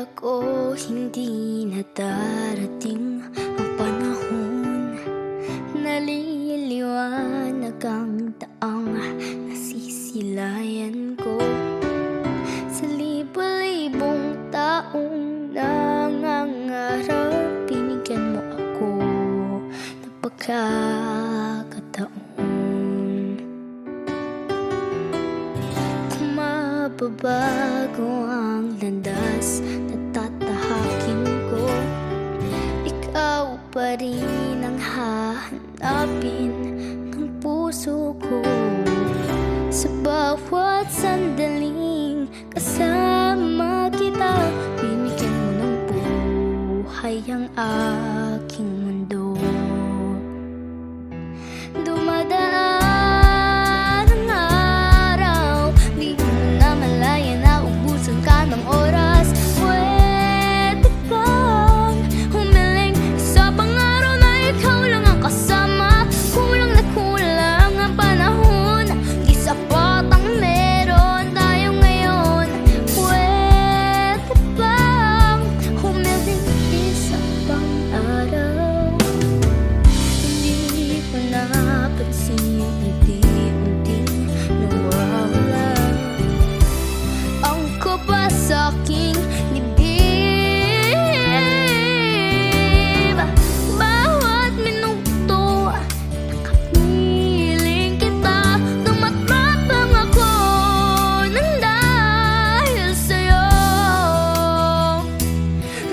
Akala ko hindi na darating ang panahon na liliwanag ang daang nasisilayan ko. Sa libo-libong taong nangangarap, binigyan mo ako ng pagkakataon. Kung mababago ang landas na tatahakin ko, ikaw pa rin ang hahanapin ng puso ko. Sa bawat sandaling kasama kita, binigyan mo ng buhay ang aking mundo. Dumadaan ang araw, di mo na malaya na ubusan ka ng oras. Pwede bang humiling sa pang-araw na ikaw lang ang kasama? Kulang na kulang ang panahon, di sapat ang meron tayo ngayon. Pwede bang humiling isa pang araw? Hindi ko napansin, unti-unting nawawala ang kaba sa aking dibdib. Bawat minuto nakapiling kita, tumatrapang ako nang dahil sa'yo.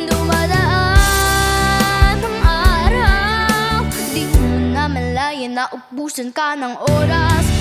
Dumadaan ang araw, di mo na malaya na ubusan ka ng oras.